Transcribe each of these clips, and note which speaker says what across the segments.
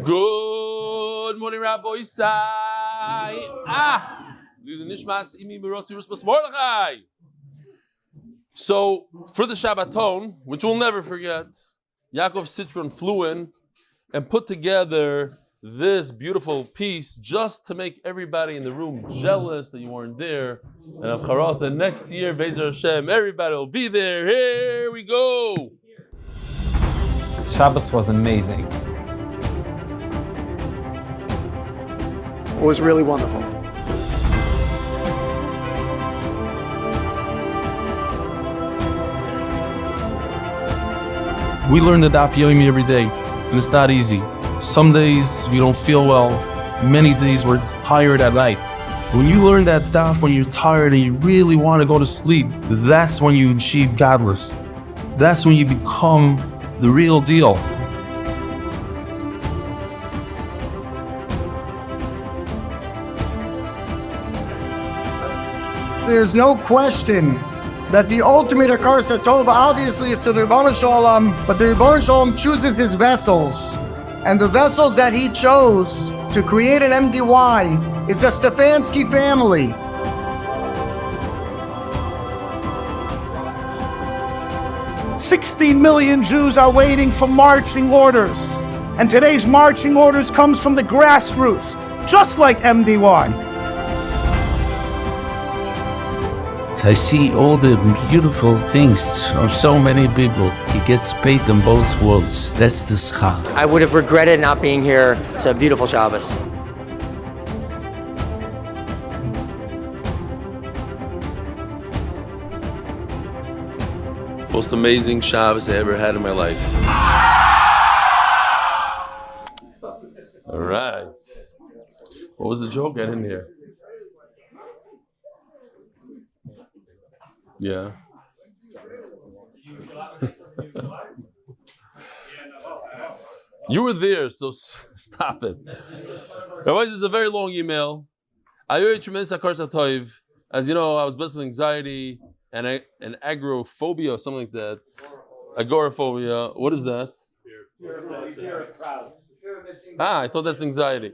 Speaker 1: Good morning, Rabbi Isai. So, for the Shabbaton, which we'll never forget, Yaakov Citron flew in and put together this beautiful piece just to make everybody in the room jealous that you weren't there. And of Charata, next year, Be'ezer Hashem, everybody will be there. Here we go.
Speaker 2: Shabbos was amazing.
Speaker 3: It was really wonderful.
Speaker 4: We learn the Daf Yomi every day, and it's not easy. Some days we don't feel well. Many days we're tired at night. When you learn that Daf when you're tired and you really want to go to sleep, that's when you achieve godless. That's when you become the real deal.
Speaker 5: There's no question that the ultimate Akaras HaTorah obviously is to the Ribono Shel Olam, but the Ribono Shel Olam chooses his vessels. And the vessels that he chose to create an MDY is the Stefansky family.
Speaker 6: $16 million Jews are waiting for marching orders. And today's marching orders comes from the grassroots, just like MDY.
Speaker 7: I see all the beautiful things of so many people. He gets paid in both worlds. That's the schach.
Speaker 8: I would have regretted not being here. It's a beautiful Shabbos.
Speaker 1: Most amazing Shabbos I ever had in my life. All right. What was the joke? I didn't hear. Yeah. You were there, so stop it. Otherwise, it's a very long email. I heard tremendous Akaras HaTorah. As you know, I was blessed with anxiety and agoraphobia or something like that. Agoraphobia. What is that? Fear of crowd. I thought that's anxiety.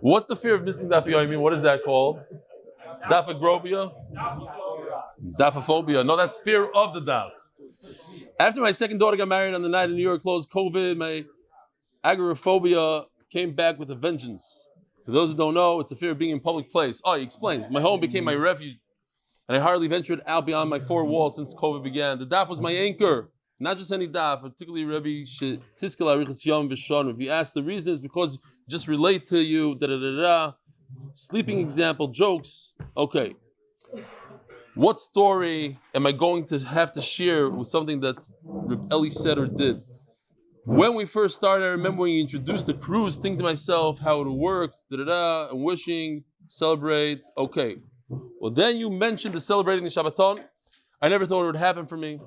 Speaker 1: What's the fear of missing Daf Yomi? What is that called? Dafagrobia? Dafophobia. No, that's fear of the daf. After my second daughter got married on the night of New York closed COVID, my agoraphobia came back with a vengeance. For those who don't know, it's a fear of being in public place. Oh, he explains. My home became my refuge, and I hardly ventured out beyond my four walls since COVID began. The daf was my anchor. Not just any daf, particularly Rebbe Tiskel Arichas Yom V'Shon. If you ask the reason, it's because just relate to you, sleeping example, jokes. Okay. What story am I going to have to share with something that Eli said or did? When we first started, I remember when you introduced the cruise, thinking to myself how it would work, and wishing, celebrate. Okay. Well, then you mentioned the celebrating the Shabbaton. I never thought it would happen for me.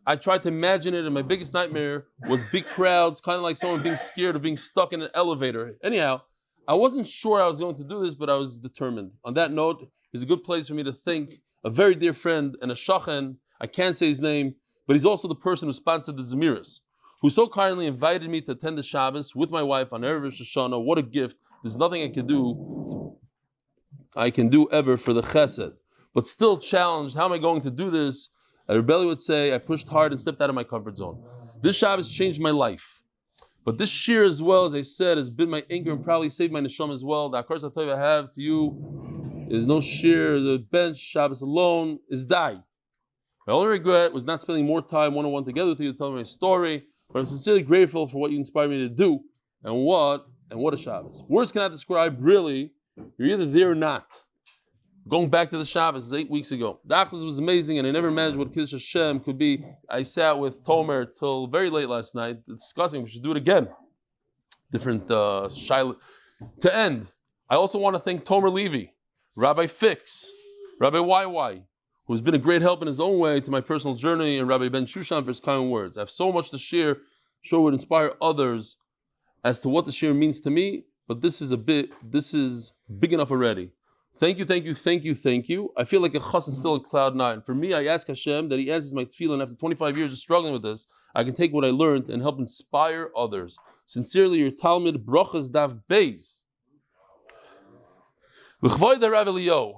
Speaker 1: I tried to imagine it, and my biggest nightmare was big crowds, kind of like someone being scared of being stuck in an elevator. Anyhow, I wasn't sure I was going to do this, but I was determined. On that note, it's a good place for me to thank a very dear friend and a shachen. I can't say his name, but he's also the person who sponsored the Zemiras, who so kindly invited me to attend the Shabbos with my wife on Erev ושושנה. What a gift. There's nothing I can do ever for the chesed. But still challenged, how am I going to do this? A rebellion would say, I pushed hard and stepped out of my comfort zone. This Shabbos changed my life. But this shir as well, as I said, has been my anchor and probably saved my neshama as well. The Akaras HaTorah I have to you is no shir, the bench, Shabbos alone is die. My only regret was not spending more time one-on-one together with you to tell me my story, but I'm sincerely grateful for what you inspired me to do. And what a Shabbos. Words cannot describe, really, you're either there or not. Going back to the Shabbos 8 weeks ago. The Achlas was amazing, and I never imagined what Kiddush Hashem could be. I sat with Tomer till very late last night discussing we should do it again. Different Shiloh. To end, I also want to thank Tomer Levy, Rabbi Fix, Rabbi YY, who's been a great help in his own way to my personal journey, and Rabbi Ben Shushan for his kind words. I have so much to share, I'm sure it would inspire others as to what the share means to me, but this is big enough already. Thank you. I feel like a chassan still in cloud 9. For me, I ask Hashem that He answers my tefillin. After 25 years of struggling with this, I can take what I learned and help inspire others. Sincerely, your Talmud, Brachas Daf Beis. L'chvoid Rav Eliyahu.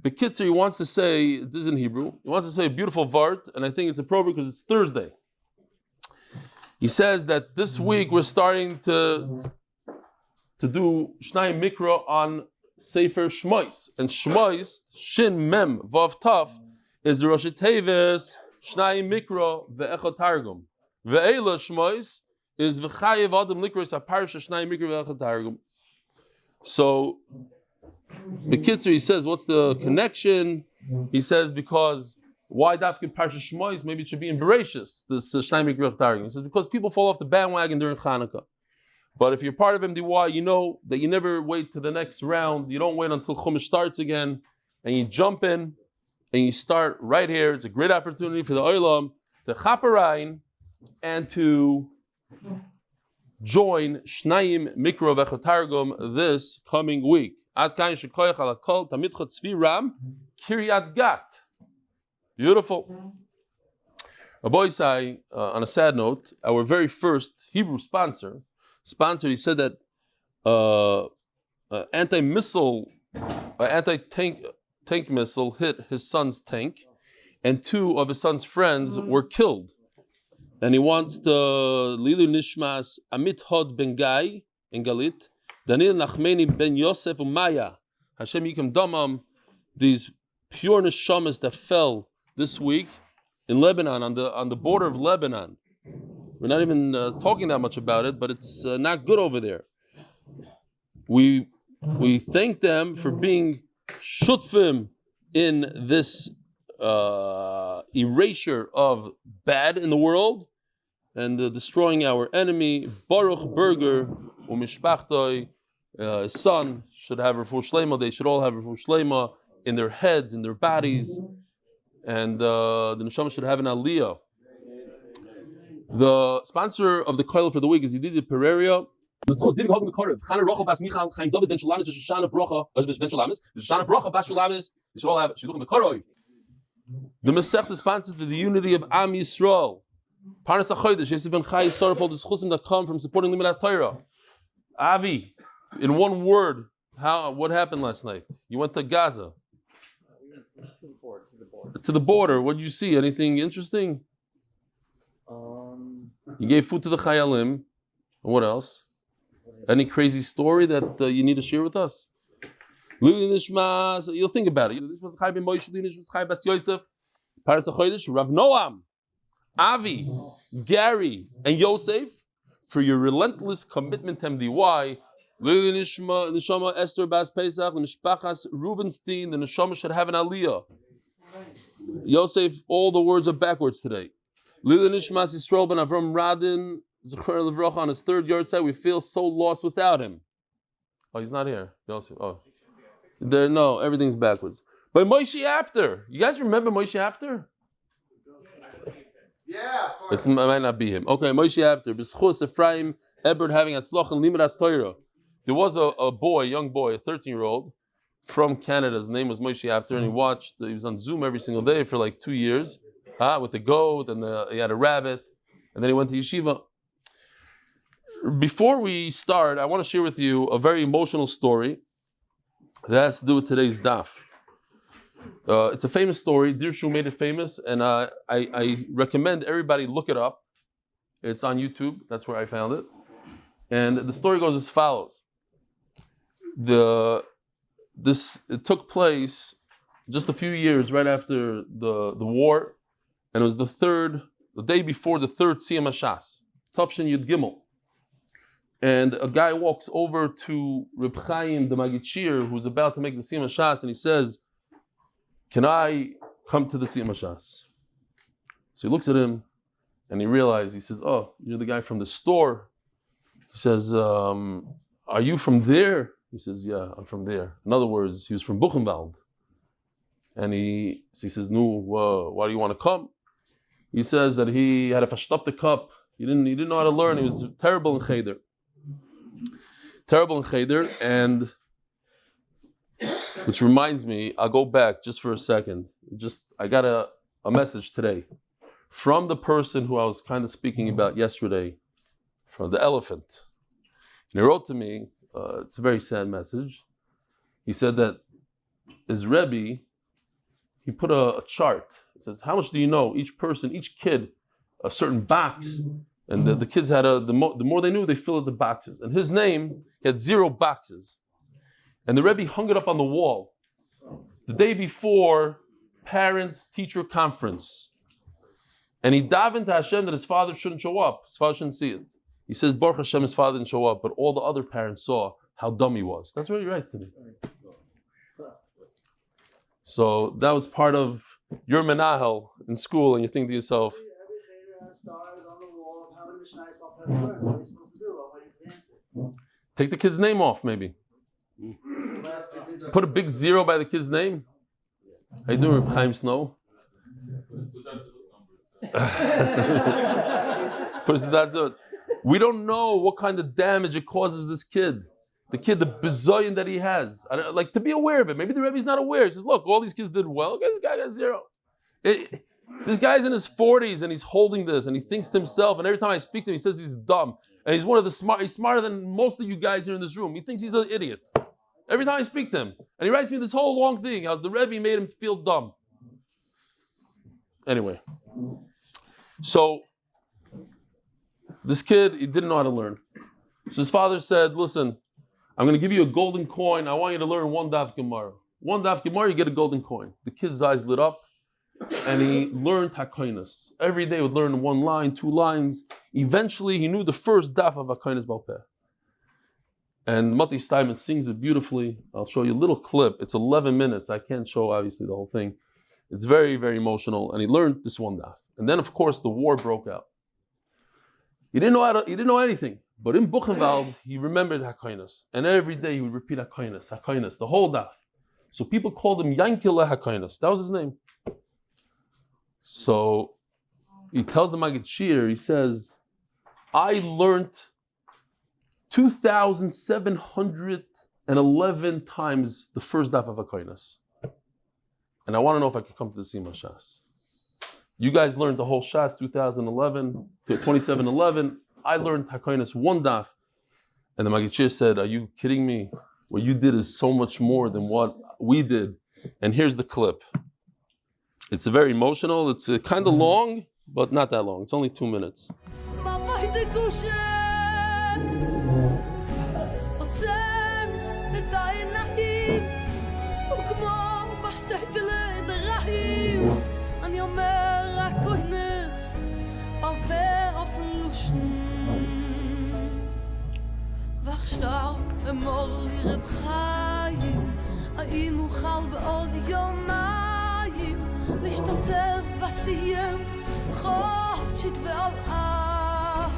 Speaker 1: Bekitzer, he wants to say, this is in Hebrew, he wants to say a beautiful vart, and I think it's appropriate because it's Thursday. He says that this week we're starting to do Shnai Mikra on Sefer Shmois. And Shmois, Shin Mem Vav Taf, is the Rosh Teves Shnai Mikra ve'echad Targum. Ve'ela Shmois is v'chayev adam likros aparsha Shnai Mikra ve'echad Targum. So, Bekitzer, he says, what's the connection? He says, because why Dafkin Parsha Shmois? Maybe it should be in Bereshis, this Shnai Mikra ve'echad Targum. He says, because people fall off the bandwagon during Chanukah. But if you're part of MDY, you know that you never wait to the next round. You don't wait until Chumash starts again, and you jump in, and you start right here. It's a great opportunity for the Olam to chaparain and to join Shnayim Mikra ve'echad Targum this coming week. Ad kain shekoyach alakol tamid tzvi ram Kiryat Gat. Beautiful. Rabbi Isai, on a sad note, our very first Hebrew sponsor, he said that anti-tank missile hit his son's tank, and 2 of his son's friends were killed. And he wants the Lilu Nishmas Amit Hod Ben Gai in Galit, Daniel Nachmeni Ben Yosef Umaya, Hashem Yikim Damam, these pure neshamas that fell this week in Lebanon, on the border of Lebanon. We're not even talking that much about it, but it's not good over there. We thank them for being shutfim in this erasure of bad in the world and destroying our enemy. Baruch Berger u'mishpachtoi, his son should have refuah shlema. They should all have refuah shlema in their heads, in their bodies, and the neshama should have an aliyah. The sponsor of the koil for the week is Yedidya Pereira. Lezchut zivug bקרוב. Bas Michal, Chayim David Ben Shulamis, ושושנה ברכה, ושושנה ברכה bas Shulamis. They should all have shidduchim bקרוב. The Masech is sponsored for the unity of Am Yisrael. Parnas HaChodesh, Yosef Ben Chaya, Sara, for all the zchusim that come from supporting Limud HaTorah. Avi, in one word, what happened last night? You went to Gaza. To the border. What did you see? Anything interesting? You gave food to the Chayalim. What else? Any crazy story that you need to share with us? You'll think about it. Yosef, Rav Noam, Avi, Gary, and Yosef for your relentless commitment to MDY. Neshama, Esther, Bas Pesach, LeMishpachas, Rubenstein, the Neshama should have an aliyah. Yosef, all the words are backwards today. Yisrael Ben Avraham Radin, zchusim on his 3rd yard side. We feel so lost without him. Oh, he's not here. Yosef. Oh, no, everything's backwards. But Moshe after. You guys remember Moshe after?
Speaker 3: Yeah.
Speaker 1: It might not be him. Okay, Moshe after. B'schus Ephraim Ebert having atzlach and Limud HaTorah. There was a young boy, a 13-year-old from Canada. His name was Moshe after, and he was on Zoom every single day for like 2 years. With the goat, and he had a rabbit, and then he went to yeshiva. Before we start, I want to share with you a very emotional story that has to do with today's daf. It's a famous story. Dirshu made it famous, and I recommend everybody look it up. It's on YouTube. That's where I found it. And the story goes as follows. It took place just a few years right after the war. And it was the day before the 3rd Siyam HaShas, Topshin Yud Gimel. And a guy walks over to Reb Chaim, the Magid who's about to make the Siyam HaShas, and he says, "Can I come to the Siyam HaShas?" So he looks at him, and he realizes, he says, "Oh, you're the guy from the store." He says, "Are you from there?" He says, "Yeah, I'm from there." In other words, he was from Buchenwald. And he says, "No, why do you want to come?" He says that he had a verstopte cup. He didn't know how to learn. He was terrible in cheder. And which reminds me, I'll go back just for a second. I got a message today from the person who I was kind of speaking about yesterday, from the elephant. And he wrote to me, it's a very sad message. He said that his Rebbe, he put a chart. It says, how much do you know? Each person, each kid, a certain box. And the kids had the more they knew, they filled the boxes. And his name, he had 0 boxes. And the Rebbe hung it up on the wall the day before parent-teacher conference. And he davened to Hashem that his father shouldn't show up. His father shouldn't see it. He says, Baruch Hashem, his father didn't show up, but all the other parents saw how dumb he was. That's what he writes to me. So that was part of your menahel in school, and you think to yourself, take the kid's name off, maybe. Put a big 0 by the kid's name. How you doing, Chime Snow? We don't know what kind of damage it causes this kid. The kid, the bazillion that he has. Like, to be aware of it. Maybe the Rebbe's not aware. He says, look, all these kids did well. Okay, this guy got 0. This guy's in his 40s and he's holding this and he thinks to himself, and every time I speak to him, he says he's dumb. And he's one of the smart, he's smarter than most of you guys here in this room. He thinks he's an idiot. Every time I speak to him. And he writes me this whole long thing, how the Rebbe made him feel dumb. Anyway. So, this kid, he didn't know how to learn. So his father said, listen, I'm going to give you a golden coin. I want you to learn 1 daf Gemara. 1 daf Gemara, you get a golden coin. The kid's eyes lit up, and he learned hakoinus. Every day he would learn 1 line, 2 lines. Eventually, he knew the first daf of hakoinus balpeh. And Mati Steinman sings it beautifully. I'll show you a little clip. It's 11 minutes. I can't show, obviously, the whole thing. It's very, very emotional. And he learned this 1 daf. And then, of course, the war broke out. He didn't know anything. But in Buchenwald, he remembered hakoinus. And every day he would repeat hakoinus, the whole daf. So people called him Yankele hakoinus. That was his name. So he tells the Maggid Shir, he says, I learned 2,711 times the first daf of hakoinus. And I want to know if I could come to the Sima Shas. You guys learned the whole Shas 2011 to 2711. I learned hakoinus 1 daf. And the Maggid Shir said, are you kidding me? What you did is so much more than what we did. And here's the clip. It's very emotional. It's kind of long, but not that long. It's only 2 minutes.
Speaker 2: ועכשיו אמור לי רב חיים, האם אוכל בעוד יומיים להשתתף בסיים חודשית ועל אף,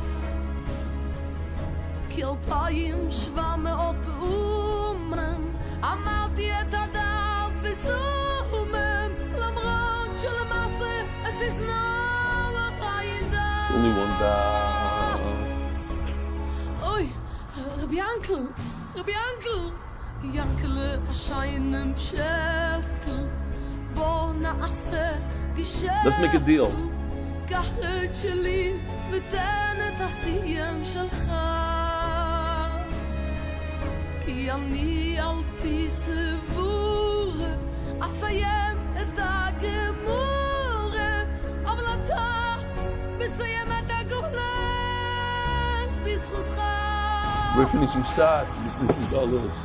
Speaker 2: כי 2,700 פעמים אמרתי את הדף בסומם, למרות שלמעשה אשזנום החיים דף.
Speaker 1: Only 1 daf.
Speaker 2: Rabbi Yankel, Yankele erscheinen Schätel, bo na'aseh geschätel.
Speaker 1: Let's make a deal.
Speaker 2: קח את שלי ותן את הסיים שלך, כי אני על פי סבורה אסיים את הגמורה, אבל אתה מסיים את הגולס בזכותך.
Speaker 1: We're finishing Shas, we're finishing Aleph.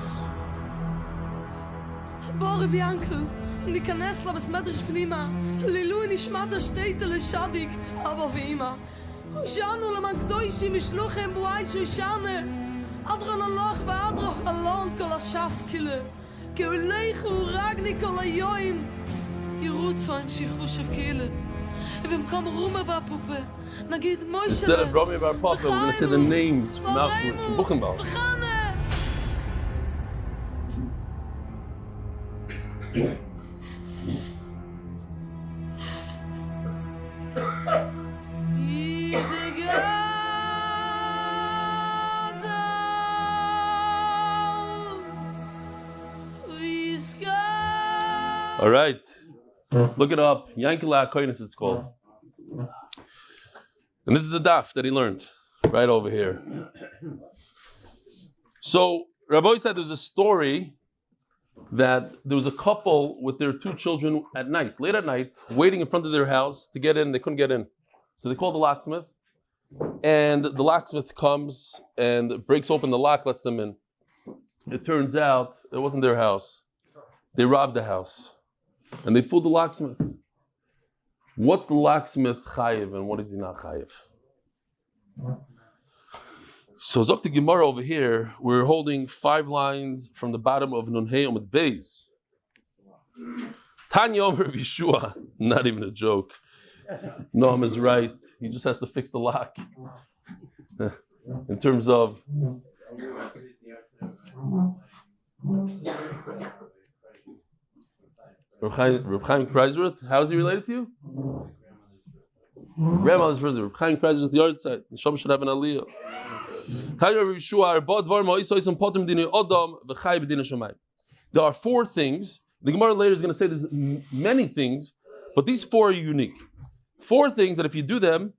Speaker 2: בוא רבי ינקל, ניכנס לבסמדרש פנימה, לילוי נשמת השתיתה לשדיק, אבא ואמא. הושענו למען קדושים משלוחם בואי שושנה, אדרון הלוך ואדרוך אלון כל השס כלה, כי הולכו רגני כל היום, ירוצו המשיכו שבקלה. ובמקום רומה והפופה, נגיד מוישלה,
Speaker 1: Instead of Romy Bar Papa, we're going to say the names from Auschwitz, from Buchenwald. All right, look it up. Yankele HaKoinus it's called. And this is the daf that he learned, right over here. So Rabbi said there's a story that there was a couple with their 2 children at night, late at night, waiting in front of their house to get in. They couldn't get in. So they called the locksmith, and the locksmith comes and breaks open the lock, lets them in. It turns out it wasn't their house. They robbed the house, and they fooled the locksmith. What's the locksmith chayiv and what is he not chayiv? So Zok the Gemara over here, we're holding 5 lines from the bottom of Nunhei Amud Beis. Tanya Omer Yeshua, not even a joke. Noam is right. He just has to fix the lock. In terms of Reb Chaim Kreisworth, how is he related to you? Grandma is further. Reb Chaim Kreisworth, the other side. The Shabbat should have an aliyah. There are 4 things. The Gemara later is going to say there's many things, but these 4 are unique. 4 things that if you do them,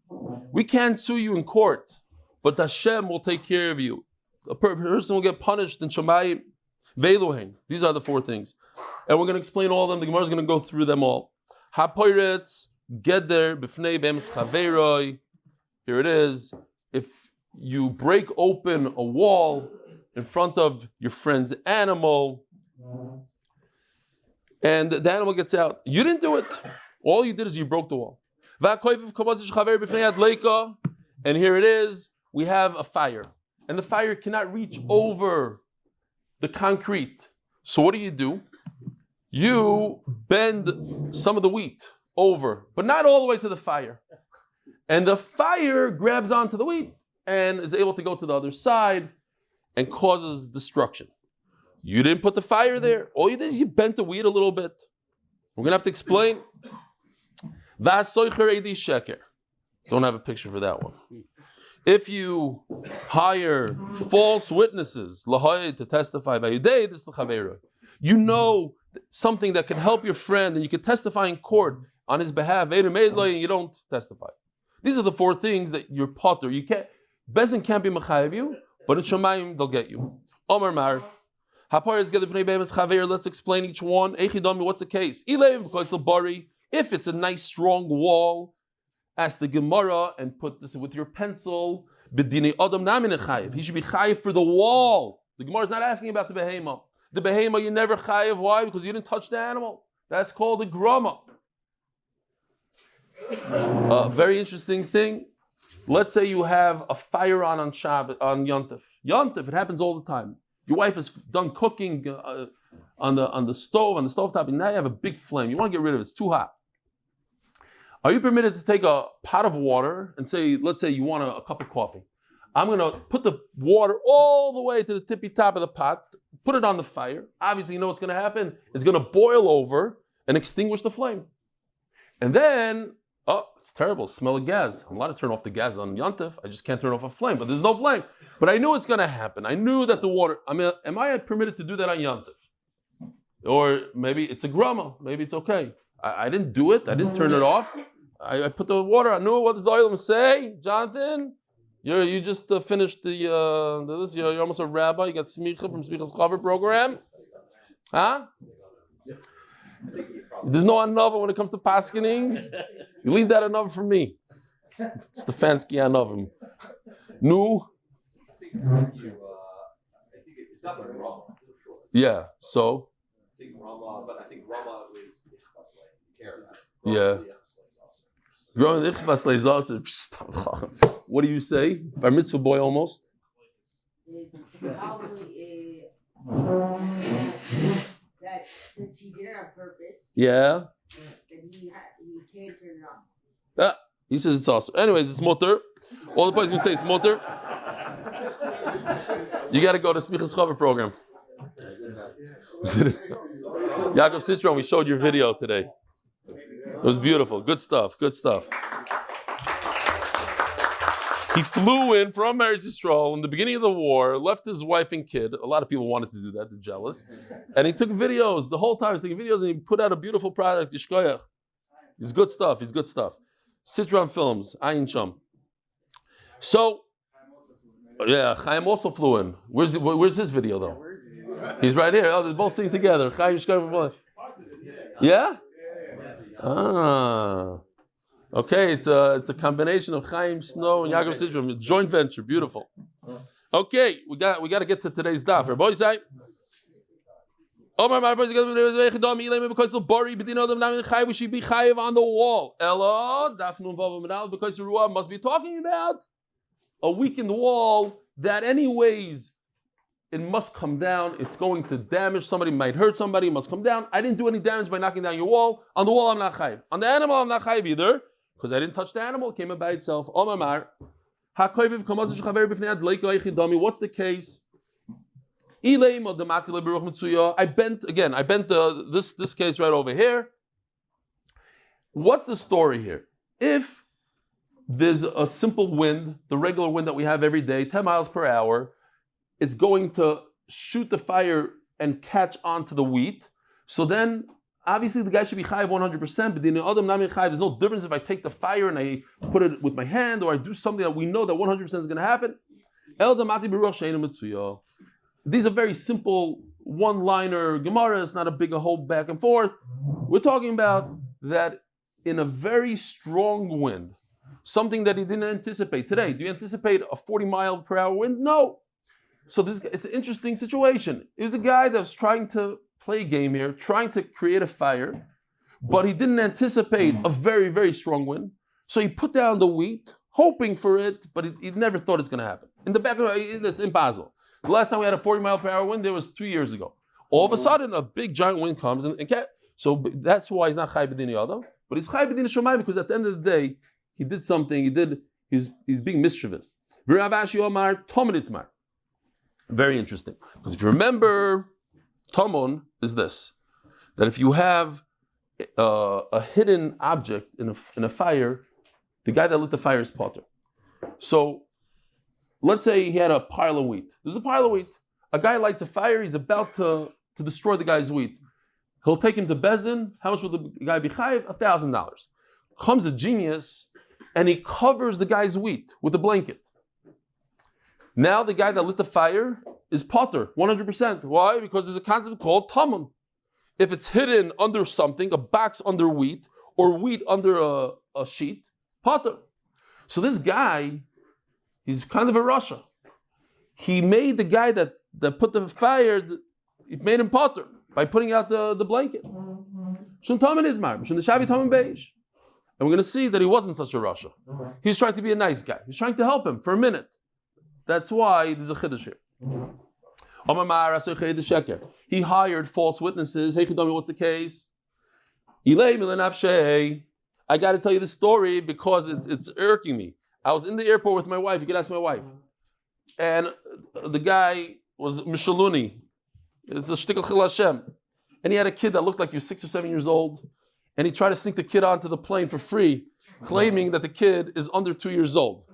Speaker 1: we can't sue you in court, but Hashem will take care of you. A person will get punished in Shamayim. These are the 4 things. And we're going to explain all of them. The Gemara is going to go through them all. Hapoiretz, Geder, Bifnei Bems Chaveroi. Here it is. If you break open a wall in front of your friend's animal, and the animal gets out, you didn't do it. All you did is you broke the wall. And here it is. We have a fire. And the fire cannot reach over the concrete. So what do? You bend some of the wheat over, but not all the way to the fire. And the fire grabs onto the wheat and is able to go to the other side and causes destruction. You didn't put the fire there. All you did is you bent the wheat a little bit. We're going to have to explain. Don't have a picture for that one. If you hire false witnesses to testify by Yudei, this is the Chaveira. You know something that can help your friend, and you can testify in court on his behalf, and you don't testify. These are the 4 things that you're potter. You can't. Bezin can't be mechayev you, but in Shamayim they'll get you. Omer Mar, let's explain each one. What's the case? If it's a nice strong wall, ask the Gemara and put this with your pencil. He should be chayiv for the wall. The Gemara is not asking about the behema. The behema you never chayiv. Why? Because you didn't touch the animal. That's called a grama. Very interesting thing. Let's say you have a fire on Shabbat, on Yontif. Yontif, it happens all the time. Your wife is done cooking on the stove, on the stovetop, and now you have a big flame. You want to get rid of it. It's too hot. Are you permitted to take a pot of water and say, let's say you want a cup of coffee. I'm going to put the water all the way to the tippy top of the pot, put it on the fire. Obviously, you know what's going to happen. It's going to boil over and extinguish the flame. And then, it's terrible. Smell of gas. I'm allowed to turn off the gas on Yontif. I just can't turn off a flame, but there's no flame. But I knew it's going to happen. I knew that the water, am I permitted to do that on Yontif? Or maybe it's a grama. Maybe it's okay. I didn't do it. I didn't turn it off. I put the water. I knew what does the oil say, Jonathan. You just finished this. You're almost a rabbi. You got smicha from Smicha's cover program, huh? There's no anova when it comes to paskening. You leave that anova for me. Stefansky anova. No. I think it's definitely Rama. Yeah. So. I think Rama, but I think Rama is care of that. Yeah. What do you say? Bar mitzvah boy almost?
Speaker 9: Probably that since he did it on purpose.
Speaker 1: Yeah.
Speaker 9: That he can't turn it off.
Speaker 1: He says it's awesome. Anyways, it's motor. All the boys gonna say it's motor. You got to go to Smicha's cover program. Yaakov Citron, we showed your video today. It was beautiful. Good stuff. Good stuff. He flew in from Yisrael in the beginning of the war, left his wife and kid. A lot of people wanted to do that, they're jealous. And he took videos the whole time. He was taking videos and he put out a beautiful product, Yishkoyach. It's good stuff. It's good stuff. Citron Films, Ayin Sham. So, yeah, Chayim also flew in. Where's his video though? He's right here. Oh, they're both singing together. Chayim Shkar. Yeah? Ah. Okay, it's a combination of Chaim, Snow, and Yaakov Sidram. Joint venture, beautiful. Okay, we got to get to today's daf. Rabbi say, we should be chayiv on the wall. Ella, daf nun vav amud because the Ruah must be talking about a weakened wall that anyways it must come down. It's going to damage somebody, might hurt somebody, it must come down. I didn't do any damage by knocking down your wall. On the wall, I'm not chayiv. On the animal, I'm not chayiv either. Because I didn't touch the animal, it came up by itself. What's the case? I bent this case right over here. What's the story here? If there's a simple wind, the regular wind that we have every day, 10 miles per hour, it's going to shoot the fire and catch onto the wheat. So then obviously, the guy should be chayiv 100%, but in the Adam Nami chayiv, there's no difference if I take the fire and I put it with my hand or I do something that we know that 100% is going to happen. These are very simple one-liner Gemara. It's not a big whole back and forth. We're talking about that in a very strong wind, something that he didn't anticipate. Today, do you anticipate a 40-mile-per-hour wind? No. So it's an interesting situation. It was a guy that was trying to play a game here, trying to create a fire, but he didn't anticipate a very, very strong wind. So he put down the wheat, hoping for it, but he never thought it's going to happen. In the background, it's impossible. The last time we had a 40-mile-per-hour wind, there was 2 years ago. All of a sudden, a big giant wind comes, so that's why he's not Chai B'din Yadav, but he's Chai B'din Shomayim because at the end of the day, he did something. He's being mischievous. Very interesting, because if you remember, Tomon is this, that if you have a hidden object in a fire, the guy that lit the fire is potter. So let's say he had a pile of wheat. There's a pile of wheat. A guy lights a fire, he's about to destroy the guy's wheat. He'll take him to Bezin. How much will the guy be chayiv? $1,000. Comes a genius and he covers the guy's wheat with a blanket. Now the guy that lit the fire is potter, 100%. Why? Because there's a concept called tamun. If it's hidden under something, a box under wheat, or wheat under a sheet, potter. So this guy, he's kind of a Rasha. He made the guy that put the fire, it made him potter by putting out the blanket. And we're going to see that he wasn't such a Rasha. He's trying to be a nice guy. He's trying to help him for a minute. That's why there's a chiddush here. He hired false witnesses. Hey, what's the case? I got to tell you the story because it's irking me. I was in the airport with my wife. You can ask my wife. And the guy was Mishaluni. It's a shtickl chil Hashem. And he had a kid that looked like he was 6 or 7 years old. And he tried to sneak the kid onto the plane for free, claiming that the kid is under 2 years old.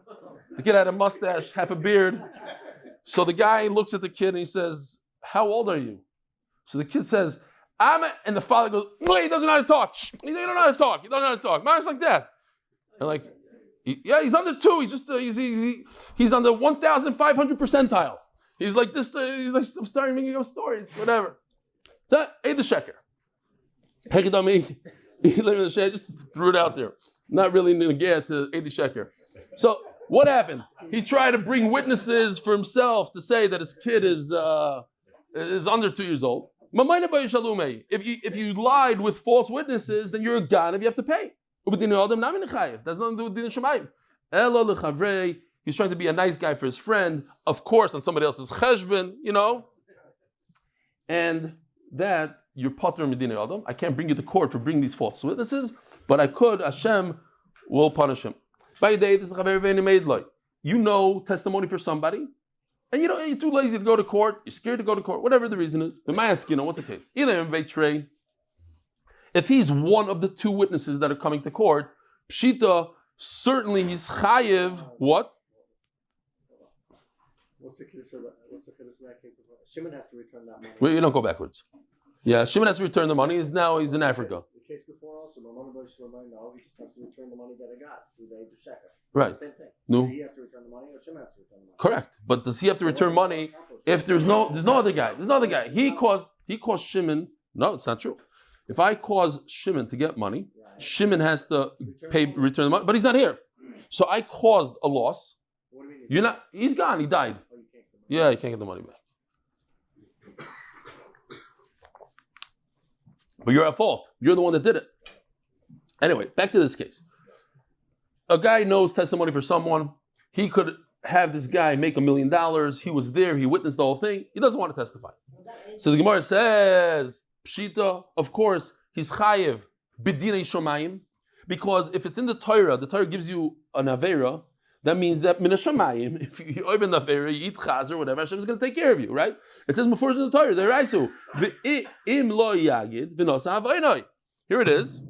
Speaker 1: The kid had a mustache, half a beard. So the guy looks at the kid and he says, "How old are you?" So the kid says, and the father goes, "No, he doesn't know how to talk. You don't know how to talk. You don't know how to talk." Mom's like that. And like, yeah, he's under 2. He's just he's on the 1,500 percentile. He's like this. He's like, I'm starting making up stories, whatever. So, hey, the sheker. Hey, just threw it out there. Not really going to get to Edi Sheker. So what happened? He tried to bring witnesses for himself to say that his kid is under 2 years old. If you lied with false witnesses, then you're a gan if you have to pay. That's nothing to do with din shemayim. He's trying to be a nice guy for his friend, of course, on somebody else's cheshbon, and that you're potter medina adam. I can't bring you to court for bringing these false witnesses, but I could. Hashem will punish him. By day, this is you know testimony for somebody, and you're too lazy to go to court. You're scared to go to court, whatever the reason is. But my ask, what's the case? Either in if he's one of the 2 witnesses that are coming to court, pshita, certainly he's chayiv. What?
Speaker 3: What's the case in that case? Shimon has to return that money.
Speaker 1: You don't go backwards. Yeah, Shimon has to return the money. He's in Africa.
Speaker 3: The case before also, no, he just has to return the money that I got through the Eid Sheker.
Speaker 1: Right.
Speaker 3: Same thing.
Speaker 1: No.
Speaker 3: He has to return the money, or Shimon has to return the money.
Speaker 1: Correct. But does he have to return money if there's no other guy? There's no other guy. He caused Shimon. No, it's not true. If I cause Shimon to get money, Shimon has to return the money, but he's not here. So I caused a loss.
Speaker 3: What do you mean?
Speaker 1: You're not. He's gone. He died.
Speaker 3: Oh, you can't get the money.
Speaker 1: Yeah, you can't get the money back. But you're at fault. You're the one that did it. Anyway, back to this case. A guy knows testimony for someone. He could have this guy make $1 million. He was there. He witnessed the whole thing. He doesn't want to testify. So the Gemara says, Pshita, of course, he's chayev b'dinei shomayim, because if it's in the Torah gives you an avera. That means that min hashamayim, if you open the avera, you eat chaz or whatever, Hashem is going to take care of you, right? It says before in the Torah, the Raisu, v'im lo yagid v'nosa havaynoi. Here it is.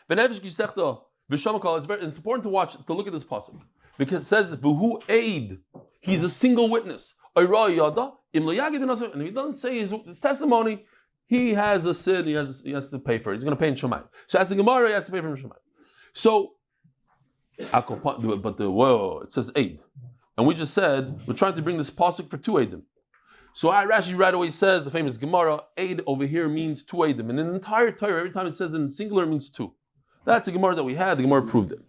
Speaker 1: It's important to look at this pasuk because it says v'hu eid. He's a single witness. And if he doesn't say his testimony, he has a sin. He has to pay for it. He's going to pay in Shemayim. So as the Gemara, he has to pay for in Shemayim. So, but it says eid, and we just said we're trying to bring this pasuk for 2 eidim. So Rashi right away says the famous Gemara, eid over here means 2 eidim, and in the entire Torah, every time it says in singular, it means 2. That's the Gemara that we had. The Gemara proved it.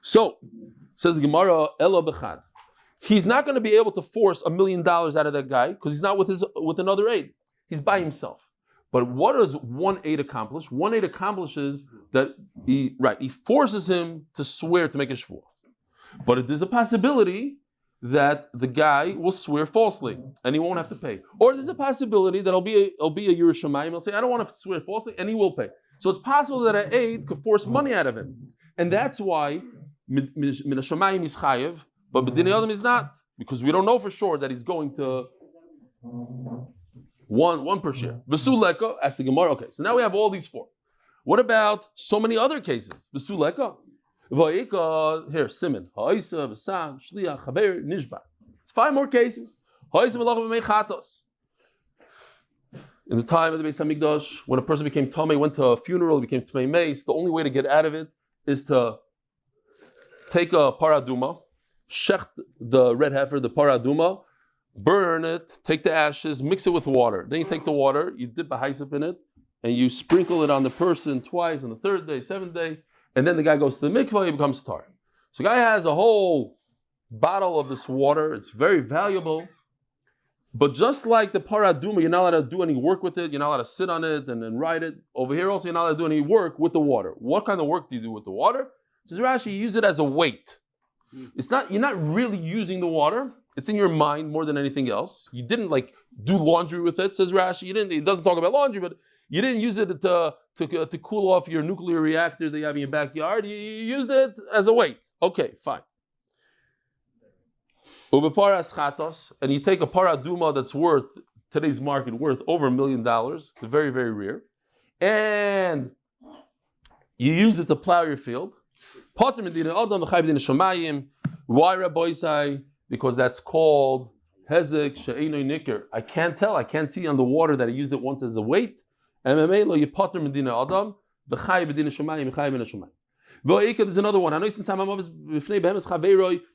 Speaker 1: So says the Gemara, Elo bechad. He's not going to be able to force $1 million out of that guy because he's not with another aid. He's by himself. But what does 1 aid accomplish? 1 aid accomplishes that he forces him to swear to make a shvuah. But there's a possibility that the guy will swear falsely and he won't have to pay. Or there's a possibility that it'll be a Yerushalayim. He'll say, I don't want to swear falsely, and he will pay. So it's possible that an aid could force money out of him. And that's why min hashamayim is chayev, but b'dinei adam is not, because we don't know for sure that he's going to one per share. V'suleka, as the Gemara. Okay, so now we have all these 4. What about so many other cases? V'suleka, v'ayika, here, Simon, ha'isa, v'sam, shliach, chaver, nishba. 5 more cases. Ha'isa v'lach v'mei chatos. In the time of the Beis Hamikdash, when a person became tamei, went to a funeral, became tamei meis, the only way to get out of it is to take a paraduma, shecht the red heifer, the paraduma, burn it, take the ashes, mix it with water. Then you take the water, you dip a hyssop in it, and you sprinkle it on the person twice on the 3rd day, 7th day, and then the guy goes to the mikvah, he becomes tar. So the guy has a whole bottle of this water. It's very valuable. But just like the paraduma, you're not allowed to do any work with it. You're not allowed to sit on it and then ride it. Over here also, you're not allowed to do any work with the water. What kind of work do you do with the water? Says Rashi, you use it as a weight. You're not really using the water. It's in your mind more than anything else. You didn't do laundry with it, says Rashi. It doesn't talk about laundry, but you didn't use it to cool off your nuclear reactor that you have in your backyard. You used it as a weight. Okay, fine. And you take a paraduma that's worth, today's market worth over $1 million. It's very, very rare. And you use it to plow your field. Why, Rabbi? Because that's called hezek she'eino niker. I can't tell. I can't see on the water that he used it once as a weight. And you potter medina adam, v'chay medina shomayim, v'chay medina shomayim. There's another one.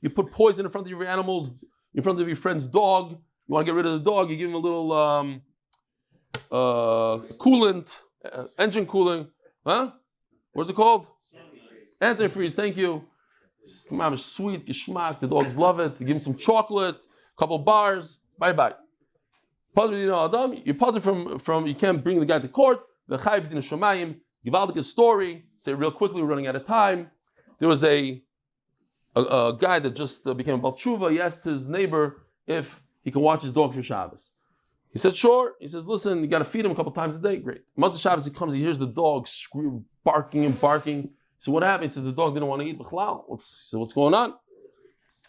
Speaker 1: You put poison in front of your animals, in front of your friend's dog. You want to get rid of the dog, you give him a little coolant, engine cooling. Huh? What's it called? Antifreeze, thank you. Sweet, geschmack, the dogs love it. You give him some chocolate, a couple bars, bye-bye. You potter from, you can't bring the guy to court. Givaldik story. Say real quickly, we're running out of time. There was a guy that just became a Baal Tshuva. He asked his neighbor if he can watch his dog for Shabbos. He said, sure. He says, listen, you got to feed him a couple times a day. Great. Once Shabbos he comes, he hears the dog scream, barking and barking. So what happened? He says, the dog didn't want to eat b'chlal. What's going on?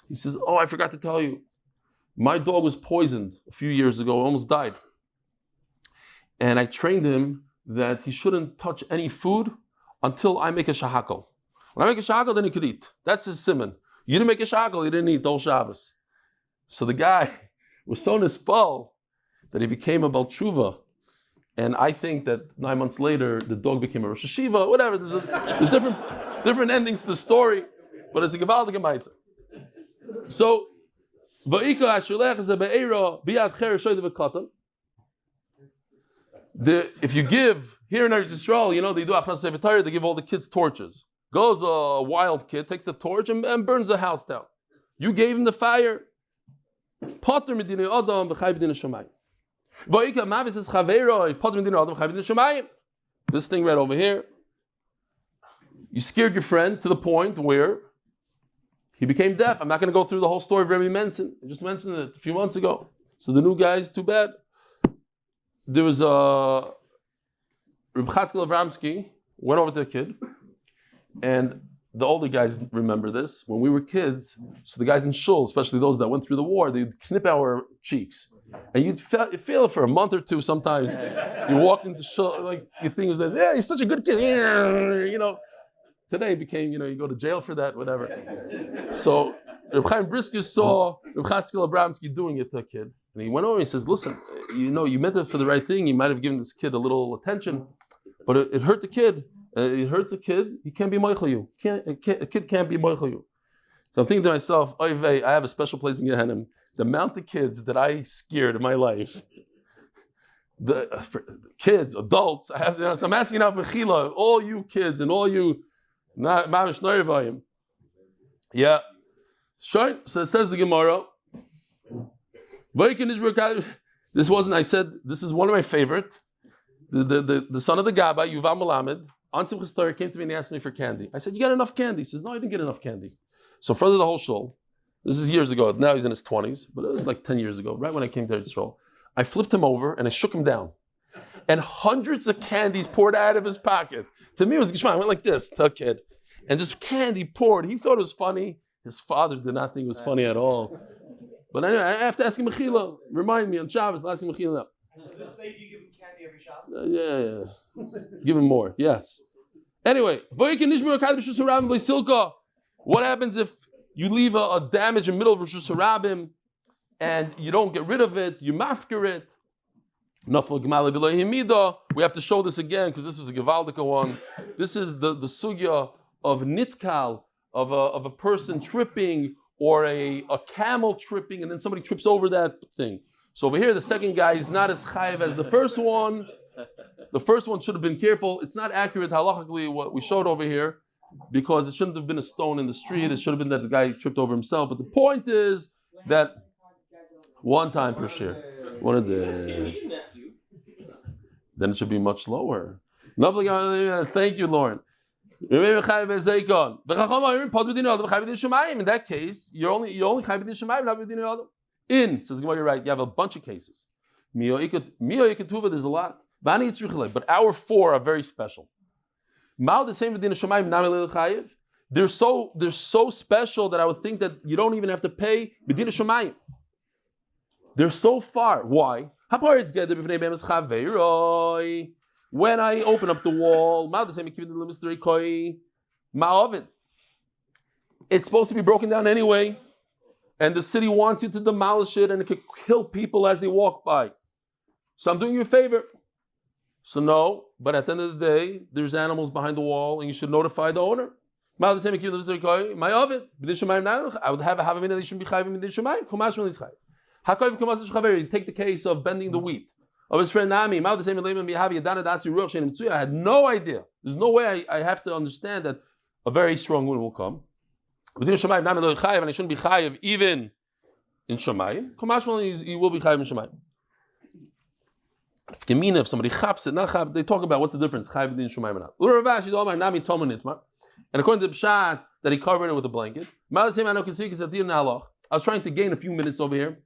Speaker 1: He says, oh, I forgot to tell you. My dog was poisoned a few years ago, almost died. And I trained him that he shouldn't touch any food until I make a shahakal. When I make a shahakal, then he could eat. That's his simon. You didn't make a shahakal, he didn't eat the whole Shabbos. So the guy was so nispal that he became a Baal Tshuva. And I think that 9 months later, the dog became a Rosh Hashiva, whatever. There's different endings to the story, but it's a Gevaldige Maisa. So, if you give, here in Eretz Yisrael, they do Achnas Sefer Torah, they give all the kids torches. Goes a wild kid, takes the torch and burns the house down. You gave him the fire. Potter Medina Adam v'chai b'dina Shamayim. This thing right over here. You scared your friend to the point where he became deaf. I'm not going to go through the whole story of Rabbi Mensen. I just mentioned it a few months ago. So the new guy's too bad. There was a Reb Chatzkel Avramsky went over to a kid, and the older guys remember this. When we were kids, so the guys in shul, especially those that went through the war, they'd knip our cheeks. And you'd feel it for a month or two sometimes. You walked into shul, like you think was that, yeah, you're such a good kid. Today it became, you go to jail for that, whatever. So Reb Chaim Brisker saw Reb Chatzkel Abramsky doing it to a kid. And he went over and he says, listen, you meant it for the right thing. You might have given this kid a little attention, but it hurt the kid. It hurt the kid. He can't be Michael you. A kid can't be Michael you. So I'm thinking to myself, I have a special place in Gehenim. The amount of kids that I scared in my life, kids, adults, so I'm asking out Mechila, all you kids and all you, yeah. So it says the Gemara. This wasn't, I said, this is one of my favorite. The son of the Gabbai, Yuval Melamed, on Simchas Torah came to me and he asked me for candy. I said, you got enough candy? He says, no, I didn't get enough candy. So in front of the whole shul, this is years ago, now he's in his 20s, but it was like 10 years ago, right when I came to Yisrael, I flipped him over and I shook him down. And hundreds of candies poured out of his pocket. To me, it was Gishman. I went like this to a kid. And just candy poured. He thought it was funny. His father did not think it was funny at all. But anyway, I have to ask him Mechila. Remind me on Shabbos, ask him Mechila.
Speaker 10: To this day, do you give him candy every Shabbos?
Speaker 1: Yeah. Give him more, yes. Anyway, what happens if you leave a damage in the middle of Rosh Hashanah and you don't get rid of it, you mafker it? We have to show this again because this was a Gevaldika one. This is the sugya of nitkal, of a person tripping or a camel tripping and then somebody trips over that thing. So over here, the second guy is not as chayiv as the first one. The first one should have been careful. It's not accurate halachically what we showed over here because it shouldn't have been a stone in the street. It should have been that the guy tripped over himself. But the point is that one time per share. Then it should be much lower. Thank you, Lauren. In that case, you're only chayiv b'din shemayim, not b'din adam. Says Gemara, you're right. You have a bunch of cases. There's a lot. But our 4 are very special. They're so special that I would think that you don't even have to pay b'din shemayim. They're so far. Why? When I open up the wall, it's supposed to be broken down anyway, and the city wants you to demolish it, and it could kill people as they walk by. So I'm doing you a favor. So no, but at the end of the day, there's animals behind the wall, and you should notify the owner. I would have a havamina that you shouldn't be chayv in Shemayim. You take the case of bending the wheat of his friend Nami. I had no idea. There's no way I have to understand that a very strong wind will come. And I shouldn't be chayiv even in Shemayim. You will be chayiv in Shemayim. If somebody chaps it, not chap, they talk about what's the difference chayiv in Shemayim or not. And according to the Pshat, that he covered it with a blanket. I was trying to gain a few minutes over here.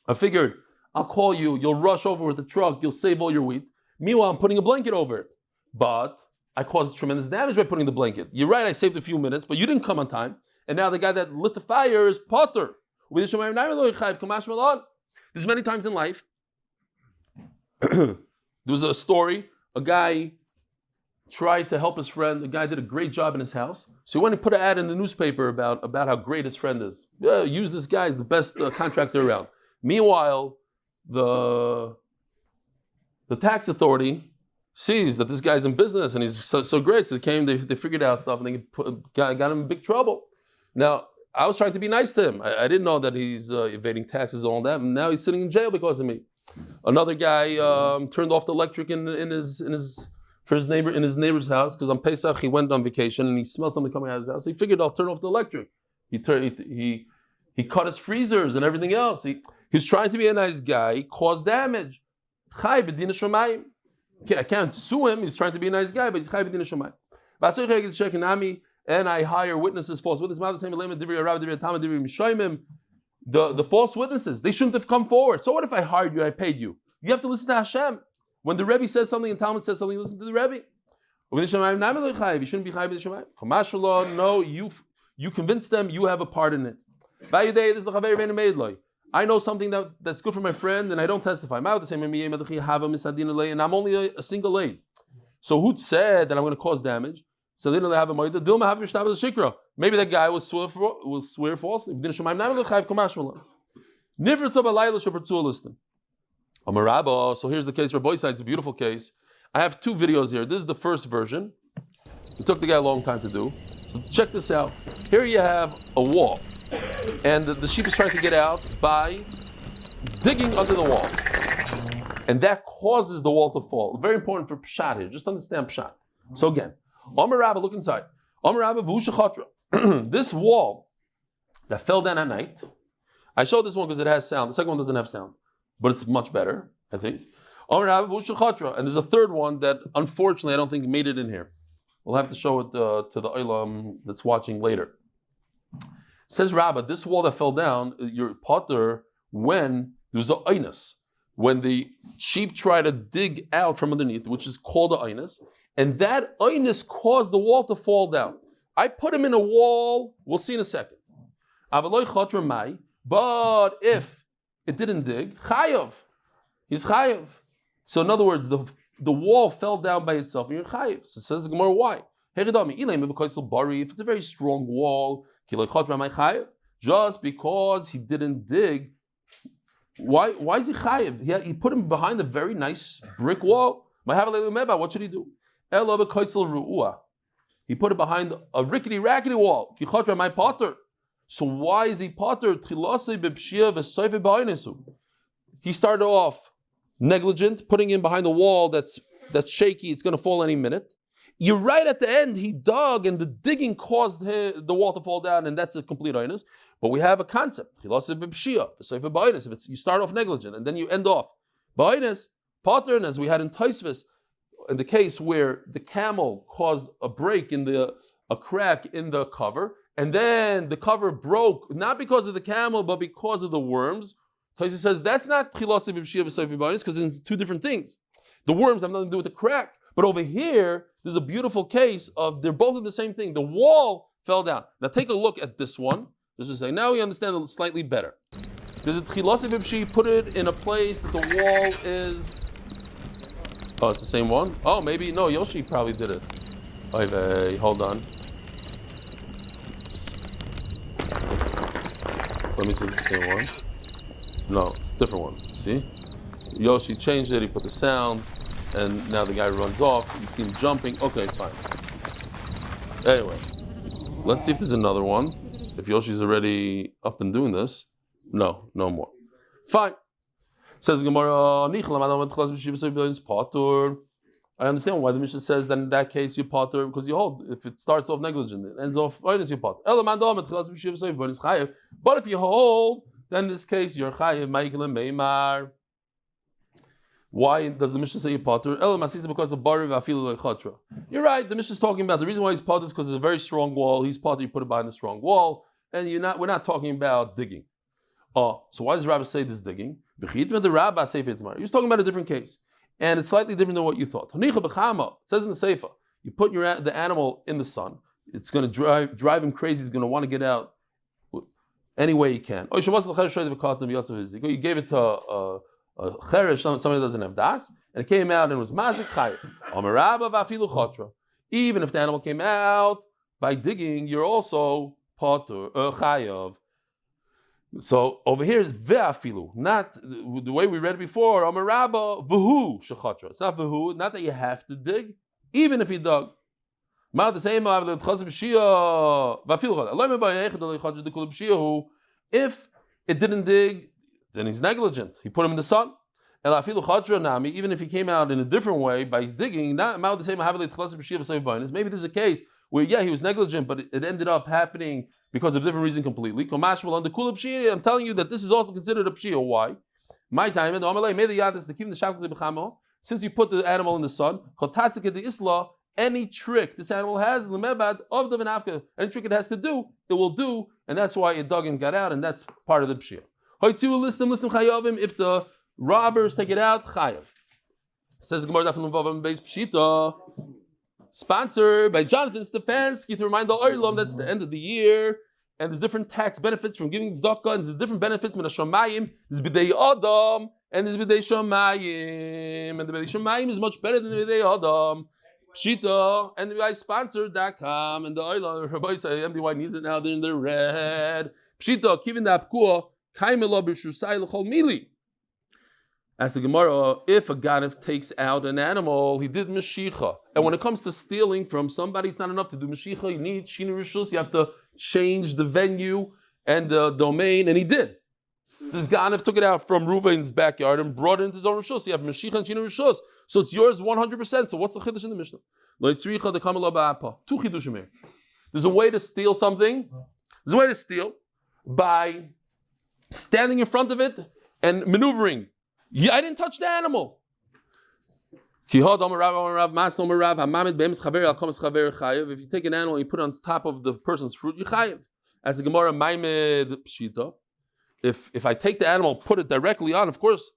Speaker 1: I figured, I'll call you, you'll rush over with the truck, you'll save all your wheat. Meanwhile, I'm putting a blanket over it. But I caused tremendous damage by putting the blanket. You're right, I saved a few minutes, but you didn't come on time. And now the guy that lit the fire is Potter. There's many times in life. There was a story, a guy tried to help his friend. The guy did a great job in his house. So he went and put an ad in the newspaper about how great his friend is. Yeah, use this guy, he's the best contractor around. Meanwhile, the The tax authority sees that this guy's in business and he's so great. So they figured out stuff and they got him in big trouble. Now, I was trying to be nice to him. I didn't know that he's evading taxes and all that. And now he's sitting in jail because of me. Another guy turned off the electric in his neighbor's house because on Pesach he went on vacation and he smelled something coming out of his house. So he figured I'll turn off the electric. He cut his freezers and everything else. He's trying to be a nice guy, caused damage. Chaya b'din shamayim. I can't sue him. He's trying to be a nice guy, but he's chaya b'din shamayim. And I hire witnesses, false witnesses. The false witnesses, they shouldn't have come forward. So what if I hired you and I paid you? You have to listen to Hashem. When the Rebbe says something and Talmud says something, you listen to the Rebbe. You shouldn't be chaya b'din shamayim. No, you convince them, you have a part in it. I know something that's good for my friend and I don't testify. And I'm only a single aid. So who said that I'm going to cause damage? So they don't have a moida. Maybe that guy will swear falsely. So here's the case for both sides. It's a beautiful case. I have two videos here. This is the first version. It took the guy a long time to do. So check this out. Here you have a wall. And the sheep is trying to get out by digging under the wall. And that causes the wall to fall. Very important for Pshat here. Just understand Pshat. So again, Amar Rabba, look inside. Amar Rabba v'ushachatra. This wall that fell down at night. I showed this one because it has sound. The second one doesn't have sound. But it's much better, I think. Amar Rabba v'ushachatra. And there's a third one that unfortunately I don't think made it in here. We'll have to show it to the Olam that's watching later. Says Rabbah, this wall that fell down, your potter, when there was an einus, when the sheep try to dig out from underneath, which is called an einus, and that einus caused the wall to fall down. I put him in a wall, we'll see in a second. But if it didn't dig, chayav, he's chayav. So in other words, the wall fell down by itself, and you're chayav. So it says the Gemara, why? If it's a very strong wall, just because he didn't dig, why is he chayiv? He put him behind a very nice brick wall. What should he do? He put it behind a rickety, rackety wall. So why is he potter? He started off negligent, putting him behind a wall that's shaky. It's going to fall any minute. You're right at the end, he dug and the digging caused the wall to fall down, and that's a complete aynus. But we have a concept. If you start off negligent and then you end off ba'aynus, pattern, as we had in Taisvis, in the case where the camel caused a break a crack in the cover, and then the cover broke, not because of the camel, but because of the worms. Taisvis says that's not because it's two different things. The worms have nothing to do with the crack. But over here, there's a beautiful case of they're both in the same thing. The wall fell down. Now take a look at this one. Just to say, now we understand it slightly better. There's a tchilasi b'pshi, put it in a place that the wall is. Oh, it's the same one? Oh, maybe, no, Yoshi probably did it. Hold on. Let me see if it's the same one. No, it's a different one. See? Yoshi changed it, he put the sound. And now the guy runs off. You see him jumping. Okay, fine. Anyway, let's see if there's another one. If Yoshi's already up and doing this. No more. Fine. Says the Gemara, I understand why the Mishnah says that in that case you potter, because you hold. If it starts off negligent, it ends off you potter. But if you hold, then in this case you're chayiv. Why does the Mishnah say you potter? Because of bari v'afilu lechatra. You're right. The Mishnah is talking about the reason why he's potter is because it's a very strong wall. He's potter. You put it behind a strong wall, and we're not talking about digging. So why does Rabbi say this digging? He was talking about a different case, and it's slightly different than what you thought. It says in the Sefer, you put the animal in the sun. It's going to drive him crazy. He's going to want to get out any way he can. You gave it to a cheresh, somebody doesn't have das, and it came out and it was mazik chayiv. Even if the animal came out by digging, you're also potter chayav. So over here is ve'afilu, not the way we read it before. Amar Rabba v'hu shechatra. It's not v'hu, not that you have to dig, even if you dug. If it didn't dig, then he's negligent. He put him in the sun. Even if he came out in a different way by digging, maybe this is a case where he was negligent, but it ended up happening because of a different reason completely. I'm telling you that this is also considered a pshia. Why? My time, since you put the animal in the sun, any trick this animal has, any trick it has to do, it will do, and that's why it dug and got out, and that's part of the pshia. If the robbers take it out, chayav. Says Gemara Daf Yomi Beis Pshita, sponsored by Jonathan Stefansky to remind the Oilam that's the end of the year, and there's different tax benefits from giving tzedakah, and there's different benefits from the shamayim. There's b'dei adam, and there's b'dei shamayim, and the b'dei shamayim is much better than the b'dei adam. Pshita, and the sponsored.com, and the Oilam, Rabbi say MDY needs it now, they're in the red. Pshita, kivin da apkua, kaimela b'shusai l'chol mili. As the Gemara, if a ganef takes out an animal, he did meshicha. And when it comes to stealing from somebody, it's not enough to do meshicha. You need shina rishus. You have to change the venue and the domain, and he did. This ganef took it out from Reuven's backyard and brought it into his own rishus. You have meshicha and shina rishus. So it's yours 100%. So what's the chiddush in the Mishnah? Two chiddushim here. There's a way to steal something. There's a way to steal by standing in front of it and maneuvering. I didn't touch the animal. If you take an animal and you put it on top of the person's fruit, you chayiv. As the Gemara Maimed Pshita, if I take the animal, put it directly on, of course,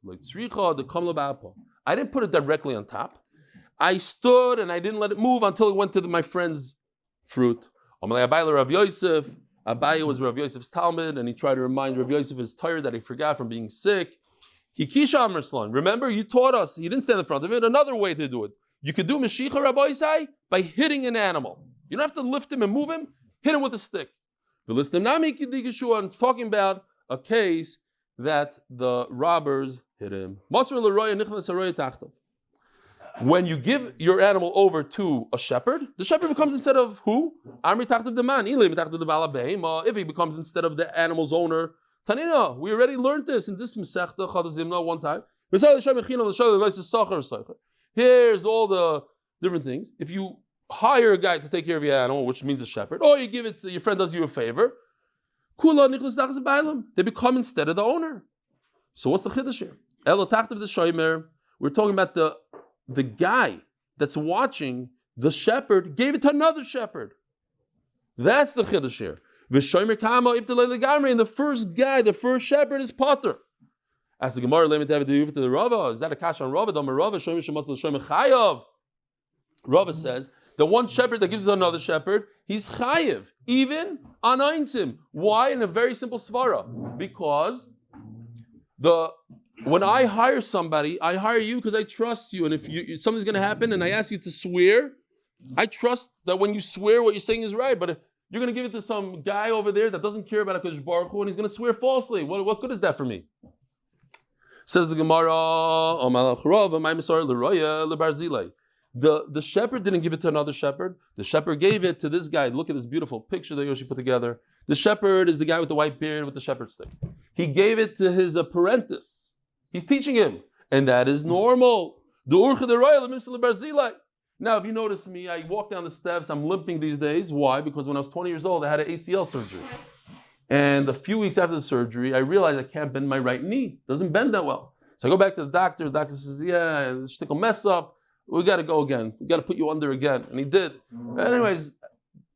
Speaker 1: I didn't put it directly on top. I stood and I didn't let it move until it went to my friend's fruit. Rav Yosef, Abaye was Rav Yosef's Talmud, and he tried to remind Rav Yosef his tired that he forgot from being sick. Remember, you taught us, he didn't stand in front of it, another way to do it. You could do Mashiach Rabbi Isai by hitting an animal. You don't have to lift him and move him, hit him with a stick. And it's talking about a case that the robbers hit him. When you give your animal over to a shepherd, the shepherd becomes instead of who? If he becomes instead of the animal's owner, Tanina, we already learned this in this Masechta Chadazimna one time. Here's all the different things. If you hire a guy to take care of your animal, which means a shepherd, or you give it to your friend, does you a favor, they become instead of the owner. So what's the chiddush here? We're talking about the guy that's watching the shepherd gave it to another shepherd. That's the chiddush here. And the first guy, the first shepherd is Potter. As the Gemara to the Rava, is that a kash on Rava? Rava says the one shepherd that gives it to another shepherd, he's chayiv, even on einzim. Why? In a very simple svara. Because when I hire somebody, I hire you because I trust you, and if something's going to happen and I ask you to swear, I trust that when you swear, what you're saying is right. But if you're going to give it to some guy over there that doesn't care about HaKadosh Baruch Hu, and he's going to swear falsely. What good is that for me? Says the Gemara, the shepherd didn't give it to another shepherd. The shepherd gave it to this guy. Look at this beautiful picture that Yoshi put together. The shepherd is the guy with the white beard with the shepherd stick. He gave it to his apprentice. He's teaching him. And that is normal. Now, if you notice me, I walk down the steps, I'm limping these days. Why? Because when I was 20 years old, I had an ACL surgery. And a few weeks after the surgery, I realized I can't bend my right knee. It doesn't bend that well. So I go back to the doctor. The doctor says, yeah, the shtick will mess up. We got to go again. We got to put you under again. And he did. Anyways,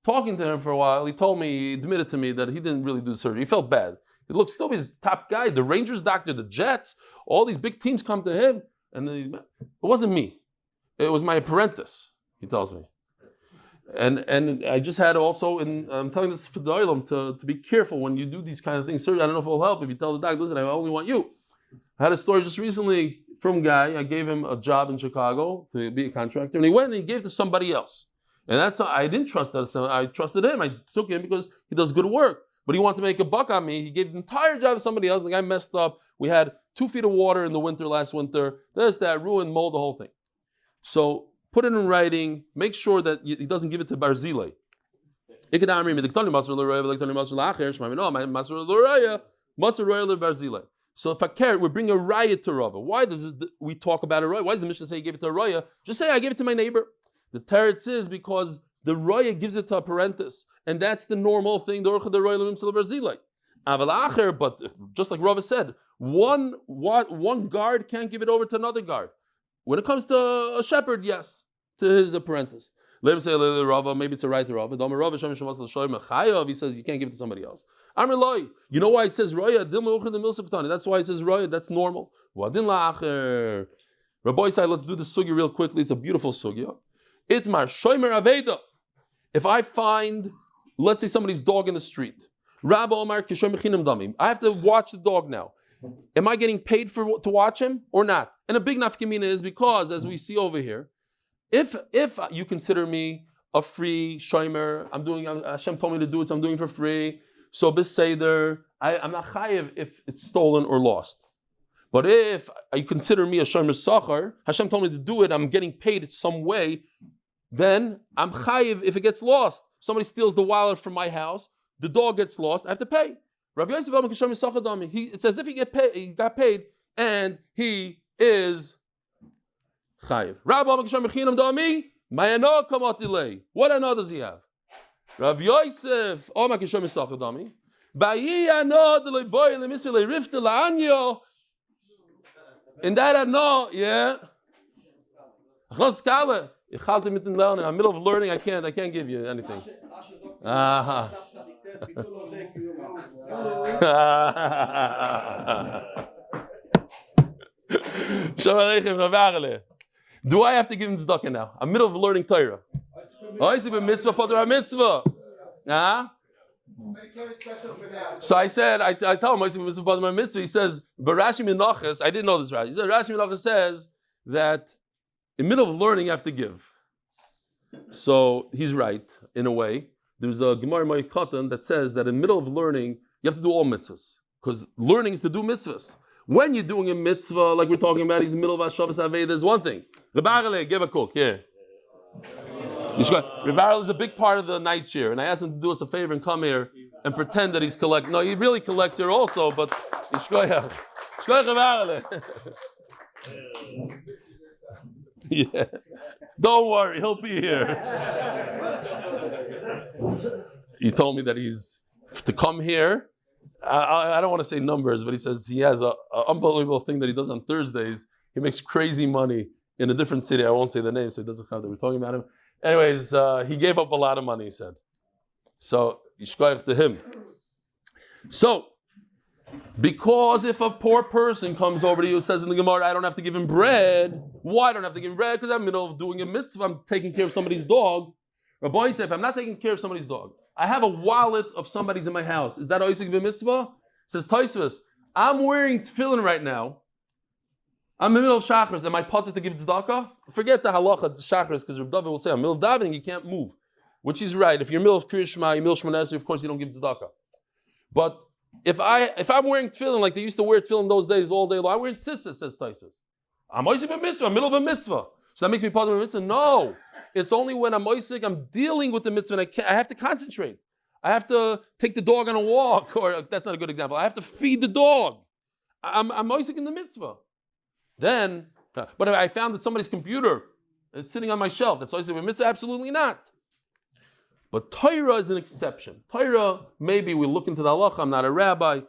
Speaker 1: talking to him for a while, he admitted to me that he didn't really do the surgery. He felt bad. He looked still he's the top guy, the Rangers doctor, the Jets, all these big teams come to him. And it wasn't me. It was my apprentice, he tells me. And I just had also, I'm telling this for the Olam to be careful when you do these kind of things. Sir, I don't know if it will help if you tell the doctor, listen, I only want you. I had a story just recently from a guy. I gave him a job in Chicago to be a contractor, and he went and he gave it to somebody else. And I didn't trust that. So I trusted him. I took him because he does good work. but he wanted to make a buck on me. He gave the entire job to somebody else, and the guy messed up. We had 2 feet of water in the winter last winter. There's that, ruined, mold, the whole thing. So put it in writing, make sure that he doesn't give it to Barzilai. So if I care, we bring a raya to Rava. Why does we talk about a raya? Why does the Mishnah say he gave it to a raya? Just say I gave it to my neighbor. The teretz is because the raya gives it to a parentis, and that's the normal thing. But just like Rava said, one guard can't give it over to another guard. When it comes to a shepherd, yes, to his apprentice. Let him say maybe it's a right to Rava. He says you can't give it to somebody else. You know why it says roya? That's why it says roya. That's normal. Rabbi said, let's do the sugya real quickly. It's a beautiful sugya. Itmar shomer aveda. If I find, let's say, somebody's dog in the street, Rabbi Omar kishomer chinam damim. I have to watch the dog now. Am I getting paid to watch him or not? And a big nafkamina is because, as we see over here, if you consider me a free shomer, Hashem told me to do it, so I'm doing it for free. So beseder, I'm not chayiv if it's stolen or lost. But if you consider me a shomer sachar, Hashem told me to do it, I'm getting paid in some way, then I'm chayiv if it gets lost. Somebody steals the wallet from my house, the dog gets lost, I have to pay. Rav Yosef it's as if he got paid, and he is chayiv. What another does he have? Rav Yosef, in that ano, yeah. In the middle of learning, I can't give you anything. Do I have to give him tzedakah now? I'm middle of learning Torah. So I said, I tell him, he says, but Rashi Menachos, I didn't know this Rashi. He said, Rashi Menachos says that in the middle of learning, you have to give. So he's right, in a way. There's a Gemara Ma'ikatan that says that in the middle of learning, you have to do all mitzvahs. Because learning is to do mitzvahs. When you're doing a mitzvah, like we're talking about, he's in the middle of HaShabbos Avei, there's one thing. Rebarele, give a cook, here. Rebarele is a big part of the night share, and I asked him to do us a favor and come here and pretend that he's collecting. No, he really collects here also, but Yishkoyach. Yishkoyach Rebarele. Yeah. Don't worry, he'll be here. He told me that he's to come here. I don't want to say numbers, but he says he has an unbelievable thing that he does on Thursdays. He makes crazy money in a different city. I won't say the name, so it doesn't count that we're talking about him. Anyways, he gave up a lot of money, he said. So, yishkoyach to him. So, because if a poor person comes over to you and says in the Gemara, I don't have to give him bread. Why don't I have to give him bread? Because I'm in the middle of doing a mitzvah. I'm taking care of somebody's dog. Rabbi said, if I'm not taking care of somebody's dog, I have a wallet of somebody's in my house. Is that oisik b'mitzvah? Says Tosfos, I'm wearing tefillin right now. I'm in the middle of chakras. Am I potter to give tzedakah? Forget the halacha, the chakras, because Reb David will say, I'm in the middle of davening, you can't move. Which is right. If you're in the middle of Kriya Shema, you're in the middle of Shemona Esrei, of course you don't give tzedakah. But if I'm wearing tefillin like they used to wear tefillin those days all day long, I'm wearing tzitzis, says Tosfos. I'm oisik b'mitzvah, I'm in the middle of a mitzvah. So that makes me potter of a mitzvah? No. It's only when I'm oisik, I'm dealing with the mitzvah, and I have to concentrate. I have to take the dog on a walk, or that's not a good example. I have to feed the dog. I'm oisik in the mitzvah. Then, but if I found that somebody's computer, it's sitting on my shelf, that's oisik mitzvah? Absolutely not. But Torah is an exception. Torah, maybe we look into the halacha, I'm not a rabbi.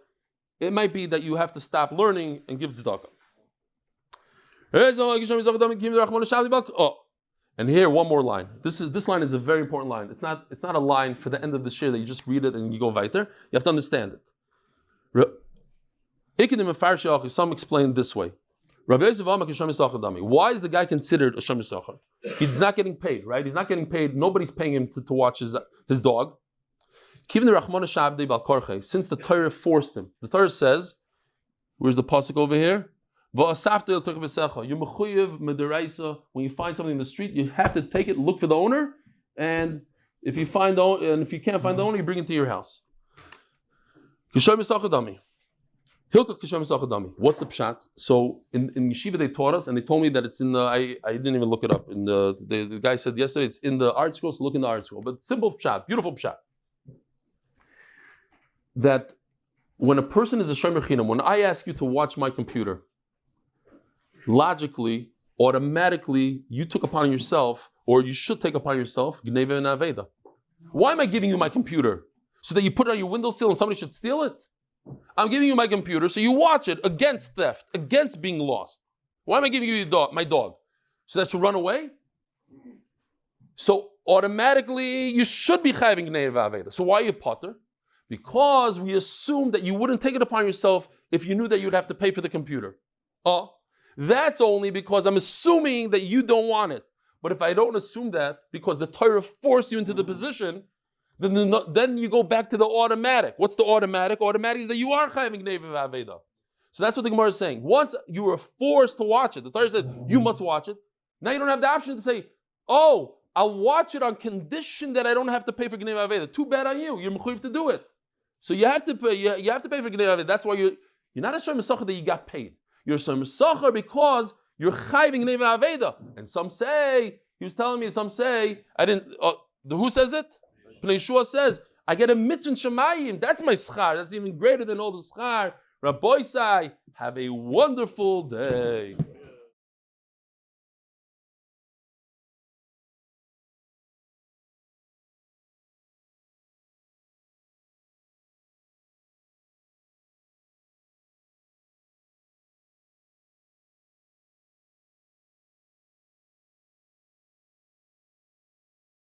Speaker 1: It might be that you have to stop learning and give tzedakah. Oh. And here, one more line. This line is a very important line. It's not a line for the end of the shir that you just read it and you go weiter. You have to understand it. Some explain this way. Why is the guy considered a shomer sachar? He's not getting paid, right? He's not getting paid. Nobody's paying him to watch his dog. Since the Torah forced him. The Torah says, where's the pasuk over here? When you find something in the street, you have to take it, look for the owner, and if you can't find the owner, you bring it to your house. Kishoy Misachadami. Hilkach Kishoy Misachadami. What's the pshat? So in yeshiva they taught us, and they told me that it's in the. I didn't even look it up. In the guy said yesterday it's in the art scroll. So look in the art scroll. But simple pshat, beautiful pshat. That when a person is a shomer chinam, when I ask you to watch my computer, logically, automatically, you took upon yourself, or you should take upon yourself, gneva and aveda. Why am I giving you my computer? So that you put it on your windowsill and somebody should steal it? I'm giving you my computer so you watch it against theft, against being lost. Why am I giving you my dog? So that you run away? So automatically, you should be chayving gneva aveda. So why are you potter? Because we assume that you wouldn't take it upon yourself if you knew that you'd have to pay for the computer. Oh, that's only because I'm assuming that you don't want it. But if I don't assume that, because the Torah forced you into the position, then you go back to the automatic. What's the automatic? Automatic is that you are chayving gneva aveda. So that's what the Gemara is saying. Once you were forced to watch it, the Torah said you must watch it. Now you don't have the option to say, oh, I'll watch it on condition that I don't have to pay for gneva aveda. Too bad on you. You're mechuyev to do it. So you have to pay. You have to pay for gneva aveda. That's why you're not a shomer sacher that you got paid. You're a shomer sacher because you're chayving gneva aveda. And some say, he was telling me, some say, I didn't. Who says it? Pnei Yeshua says, I get a mitzvah in Shemayim. That's my schar. That's even greater than all the schar. Rabbi Isai, have a wonderful day.